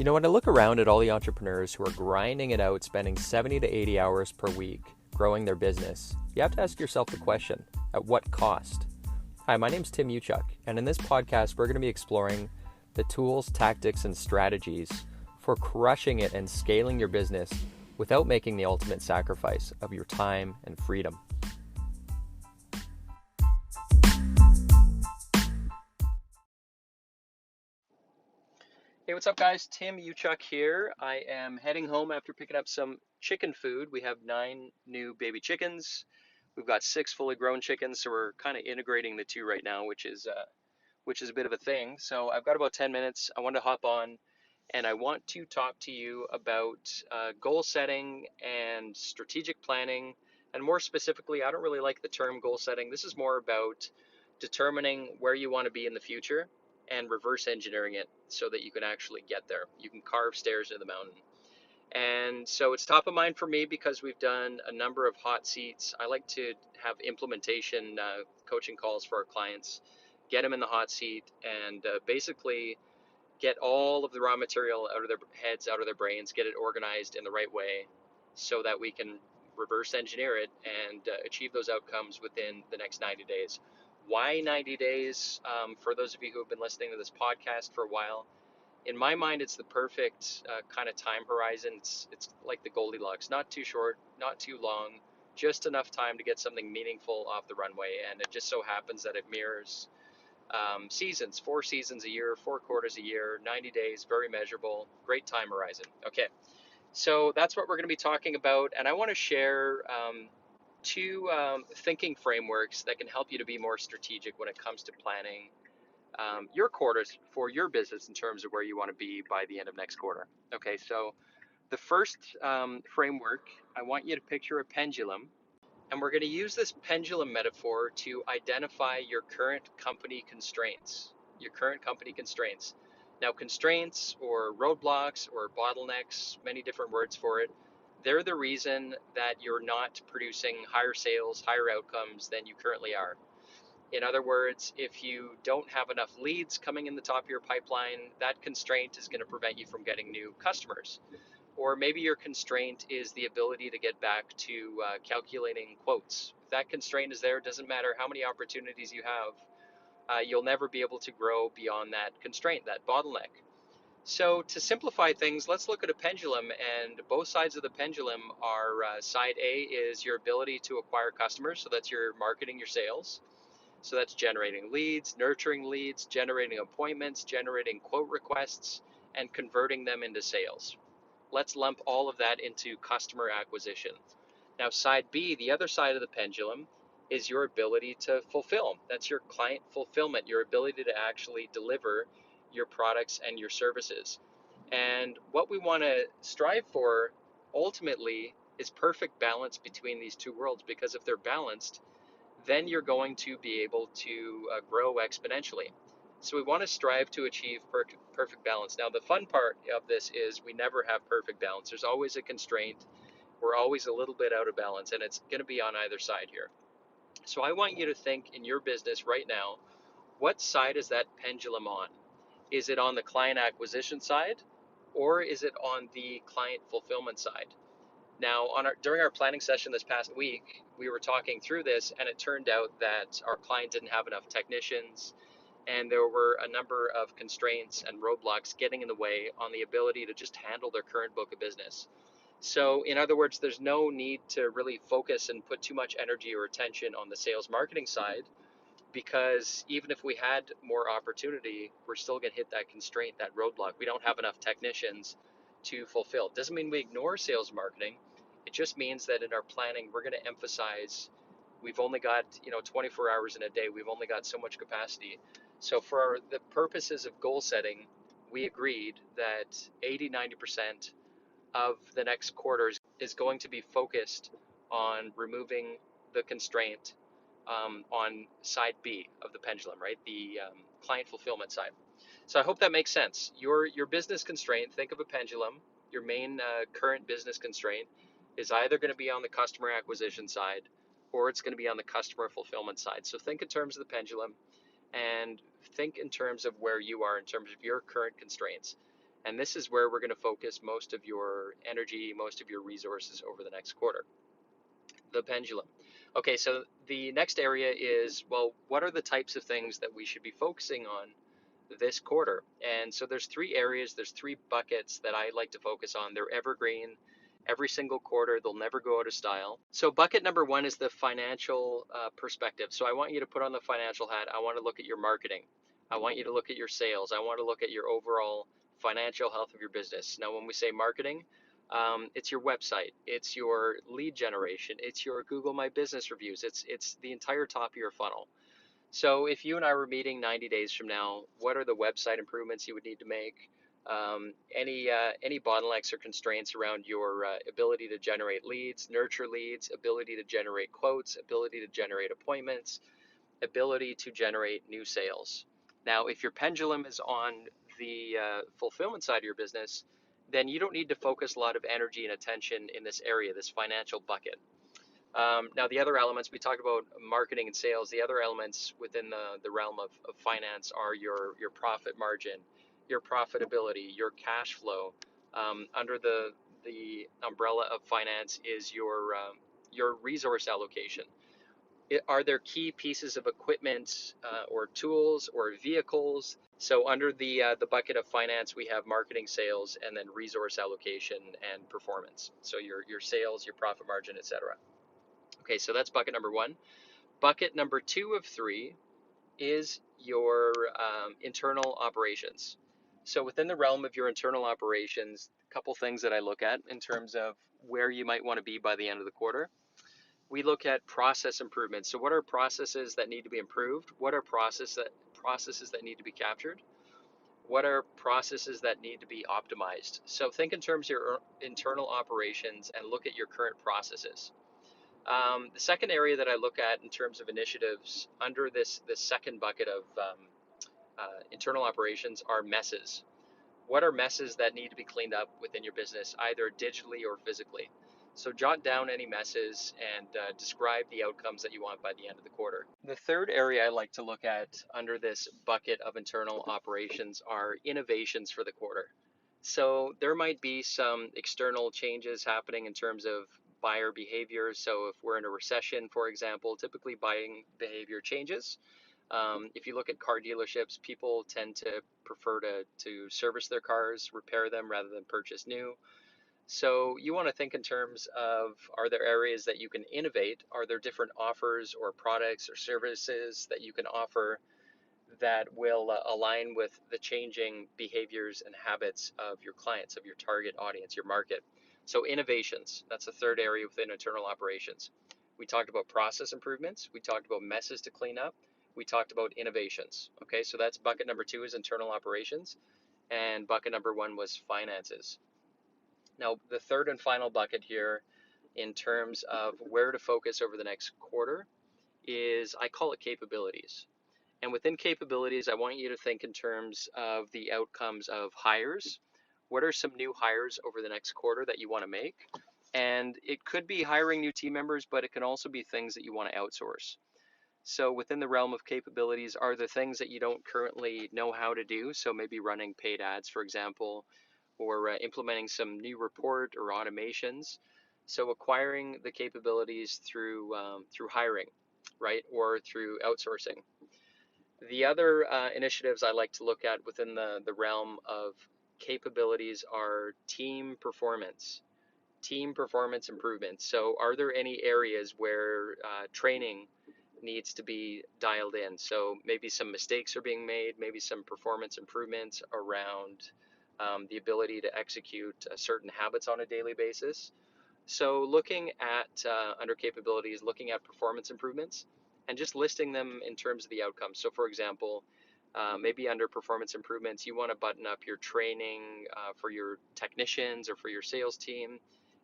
You know, when I look around at all the entrepreneurs who are grinding it out, spending 70 to 80 hours per week growing their business, you have to ask yourself the question, at what cost? Hi, my name's Tim Uchuk, and in this podcast, we're going to be exploring the tools, tactics, and strategies for crushing it and scaling your business without making the ultimate sacrifice of your time and freedom. Hey, what's up, guys? Tim Uchuk here. I am heading home after picking up some chicken food. We have 9 new baby chickens. We've got 6 fully grown chickens, so we're kind of integrating the two right now, which is a bit of a thing. So I've got about 10 minutes. I want to hop on, and I want to talk to you about goal setting and strategic planning. And more specifically, I don't really like the term goal setting. This is more about determining where you want to be in the future and reverse engineering it so that you can actually get there. You can carve stairs to the mountain. And so it's top of mind for me because we've done a number of hot seats. I like to have implementation coaching calls for our clients, get them in the hot seat, and basically get all of the raw material out of their heads, out of their brains, get it organized in the right way so that we can reverse engineer it and achieve those outcomes within the next 90 days. Why 90 days? For those of you who have been listening to this podcast for a while, in my mind, it's the perfect kind of time horizon. It's like the Goldilocks, not too short, not too long, just enough time to get something meaningful off the runway. And it just so happens that it mirrors seasons, 4 seasons a year, 4 quarters a year, 90 days, very measurable, great time horizon. Okay, so that's what we're going to be talking about. And I want to share two thinking frameworks that can help you to be more strategic when it comes to planning your quarters for your business in terms of where you want to be by the end of next quarter. Okay, so the first framework, I want you to picture a pendulum, and we're going to use this pendulum metaphor to identify your current company constraints. Your current company constraints. Now, constraints or roadblocks or bottlenecks, many different words for it, they're the reason that you're not producing higher sales, higher outcomes than you currently are. In other words, if you don't have enough leads coming in the top of your pipeline, that constraint is going to prevent you from getting new customers. Or maybe your constraint is the ability to get back to calculating quotes. If that constraint is there, it doesn't matter how many opportunities you have, you'll never be able to grow beyond that constraint, that bottleneck. So to simplify things, let's look at a pendulum, and both sides of the pendulum are side A is your ability to acquire customers, so that's your marketing, your sales. So that's generating leads, nurturing leads, generating appointments, generating quote requests, and converting them into sales. Let's lump all of that into customer acquisition. Now, side B, the other side of the pendulum, is your ability to fulfill. That's your client fulfillment, your ability to actually deliver your products and your services. And what we want to strive for ultimately is perfect balance between these two worlds, because if they're balanced, then you're going to be able to grow exponentially. So we want to strive to achieve perfect balance. Now, the fun part of this is we never have perfect balance. There's always a constraint. We're always a little bit out of balance, and it's going to be on either side here. So I want you to think in your business right now, what side is that pendulum on? Is it on the client acquisition side, or is it on the client fulfillment side? Now, during our planning session this past week, we were talking through this, and it turned out that our client didn't have enough technicians, and there were a number of constraints and roadblocks getting in the way on the ability to just handle their current book of business. So, in other words, there's no need to really focus and put too much energy or attention on the sales marketing side, because even if we had more opportunity, we're still going to hit that constraint, that roadblock. We don't have enough technicians to fulfill. It doesn't mean we ignore sales marketing. It just means that in our planning, we're going to emphasize we've only got 24 hours in a day. We've only got so much capacity. So for the purposes of goal setting, we agreed that 80-90% of the next quarter is going to be focused on removing the constraint on side B of the pendulum, right? The client fulfillment side. So I hope that makes sense. Your business constraint, think of a pendulum. Your main current business constraint is either going to be on the customer acquisition side, or it's going to be on the customer fulfillment side. So think in terms of the pendulum, and think in terms of where you are in terms of your current constraints. And this is where we're going to focus most of your energy, most of your resources over the next quarter. The pendulum. Okay, so the next area is, well, what are the types of things that we should be focusing on this quarter? And so there's three areas, there's three buckets that I like to focus on. They're evergreen. Every single quarter, they'll never go out of style. So bucket number one is the financial perspective. So I want you to put on the financial hat. I want to look at your marketing. I want you to look at your sales. I want to look at your overall financial health of your business. Now, when we say marketing, it's your website, it's your lead generation, it's your Google My Business reviews, it's the entire top of your funnel. So if you and I were meeting 90 days from now, what are the website improvements you would need to make? Any bottlenecks or constraints around your ability to generate leads, nurture leads, ability to generate quotes, ability to generate appointments, ability to generate new sales. Now, if your pendulum is on the fulfillment side of your business, then you don't need to focus a lot of energy and attention in this area, this financial bucket. Now, the other elements, we talked about marketing and sales. The other elements within the realm of finance are your profit margin, your profitability, your cash flow. Under the umbrella of finance is your resource allocation. Are there key pieces of equipment or tools or vehicles? So under the bucket of finance, we have marketing, sales, and then resource allocation and performance. So your sales, your profit margin, etc. Okay, so that's bucket number one. Bucket number two of three is your internal operations. So within the realm of your internal operations, a couple things that I look at in terms of where you might want to be by the end of the quarter. We look at process improvements. So what are processes that need to be improved? What are processes that need to be captured? What are processes that need to be optimized? So think in terms of your internal operations and look at your current processes. The second area that I look at in terms of initiatives under this second bucket of internal operations are messes. What are messes that need to be cleaned up within your business, either digitally or physically? So jot down any messes and describe the outcomes that you want by the end of the quarter. The third area I like to look at under this bucket of internal operations are innovations for the quarter. So there might be some external changes happening in terms of buyer behavior. So if we're in a recession, for example, typically buying behavior changes. If you look at car dealerships, people tend to prefer to service their cars, repair them rather than purchase new. So you want to think in terms of, are there areas that you can innovate? Are there different offers or products or services that you can offer that will align with the changing behaviors and habits of your clients, of your target audience, your market? So innovations, that's the third area within internal operations. We talked about process improvements. We talked about messes to clean up. We talked about innovations. Okay, so that's bucket number two is internal operations, and bucket number one was finances. Now, the third and final bucket here in terms of where to focus over the next quarter is, I call it capabilities. And within capabilities, I want you to think in terms of the outcomes of hires. What are some new hires over the next quarter that you want to make? And it could be hiring new team members, but it can also be things that you want to outsource. So within the realm of capabilities, are there things that you don't currently know how to do? So maybe running paid ads, for example, or implementing some new report or automations. So acquiring the capabilities through hiring, right, or through outsourcing. The other initiatives I like to look at within the realm of capabilities are team performance improvements. So are there any areas where training needs to be dialed in? So maybe some mistakes are being made, maybe some performance improvements around the ability to execute certain habits on a daily basis. So looking at under capabilities, looking at performance improvements and just listing them in terms of the outcomes. So for example, maybe under performance improvements, you want to button up your training for your technicians or for your sales team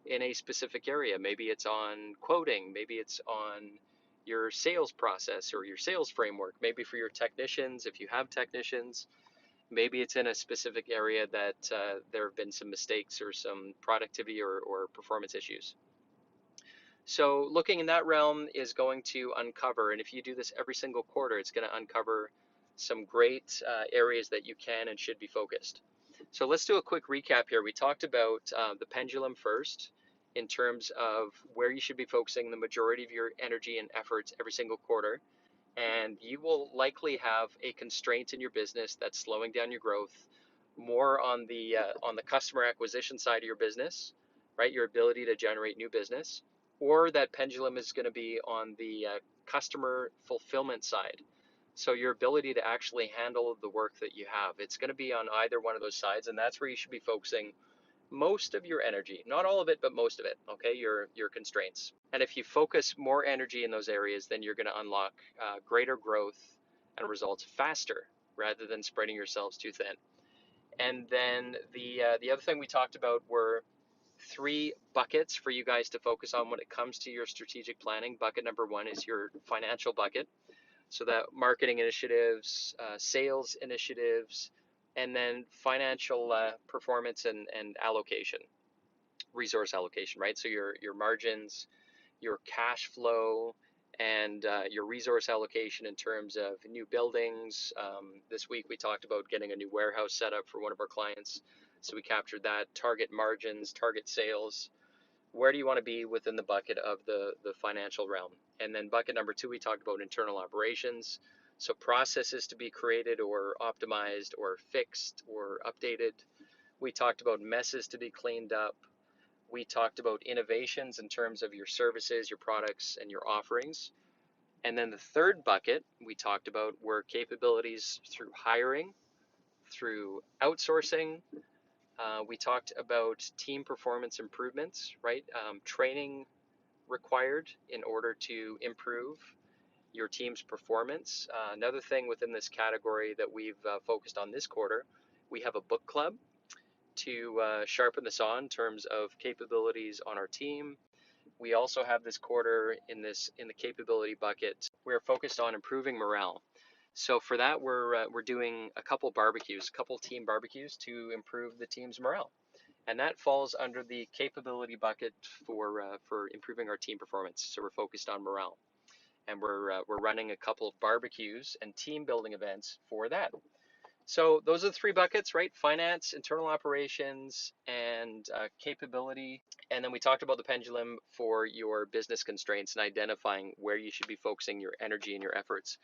in a specific area. Maybe it's on quoting, maybe it's on your sales process or your sales framework. Maybe for your technicians, if you have technicians, maybe it's in a specific area that there have been some mistakes or some productivity or performance issues. So looking in that realm is going to uncover, and if you do this every single quarter, it's going to uncover some great areas that you can and should be focused. So let's do a quick recap here. We talked about the pendulum first in terms of where you should be focusing the majority of your energy and efforts every single quarter. And you will likely have a constraint in your business that's slowing down your growth more on the customer acquisition side of your business, right? Your ability to generate new business, or that pendulum is going to be on the customer fulfillment side. So your ability to actually handle the work that you have, it's going to be on either one of those sides, and that's where you should be focusing most of your energy, not all of it, but most of it, okay, your constraints. And if you focus more energy in those areas, then you're going to unlock greater growth and results faster rather than spreading yourselves too thin. And then the other thing we talked about were 3 buckets for you guys to focus on when it comes to your strategic planning. Bucket number 1 is your financial bucket. So that marketing initiatives, sales initiatives, and then financial performance and allocation, resource allocation, right? So your margins, your cash flow, and your resource allocation in terms of new buildings. This week we talked about getting a new warehouse set up for one of our clients. So we captured that. Target margins, target sales. Where do you want to be within the bucket of the financial realm? And then bucket number 2, we talked about internal operations. So processes to be created or optimized or fixed or updated. We talked about messes to be cleaned up. We talked about innovations in terms of your services, your products, and your offerings. And then the third bucket we talked about were capabilities through hiring, through outsourcing. We talked about team performance improvements, right? Training required in order to improve your team's performance. Another thing within this category that we've focused on this quarter, we have a book club to sharpen the saw in terms of capabilities on our team. We also have this quarter in the capability bucket, we're focused on improving morale. So for that, we're doing a couple team barbecues to improve the team's morale, and that falls under the capability bucket for improving our team performance. So we're focused on morale, and we're running a couple of barbecues and team building events for that. So those are the 3 buckets, right? Finance, internal operations, and capability. And then we talked about the pendulum for your business constraints and identifying where you should be focusing your energy and your efforts.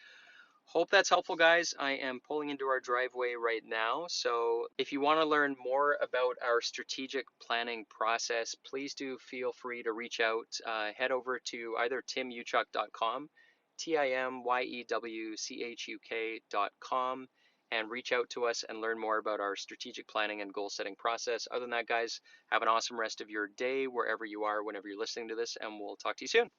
Hope that's helpful, guys. I am pulling into our driveway right now. So if you want to learn more about our strategic planning process, please do feel free to reach out. Head over to either timyuchuk.com, TIMYEWCHUK.com, and reach out to us and learn more about our strategic planning and goal setting process. Other than that, guys, have an awesome rest of your day, wherever you are, whenever you're listening to this, and we'll talk to you soon.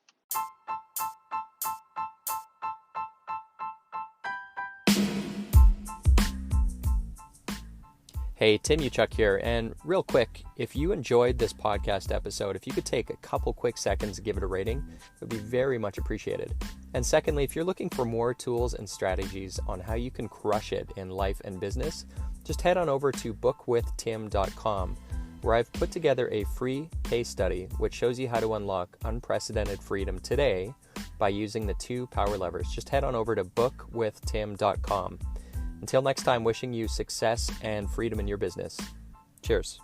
Hey, Tim Uchuck here, and real quick, if you enjoyed this podcast episode, if you could take a couple quick seconds to give it a rating, it would be very much appreciated. And secondly, if you're looking for more tools and strategies on how you can crush it in life and business, just head on over to bookwithtim.com, where I've put together a free case study which shows you how to unlock unprecedented freedom today by using the 2 power levers. Just head on over to bookwithtim.com. Until next time, wishing you success and freedom in your business. Cheers.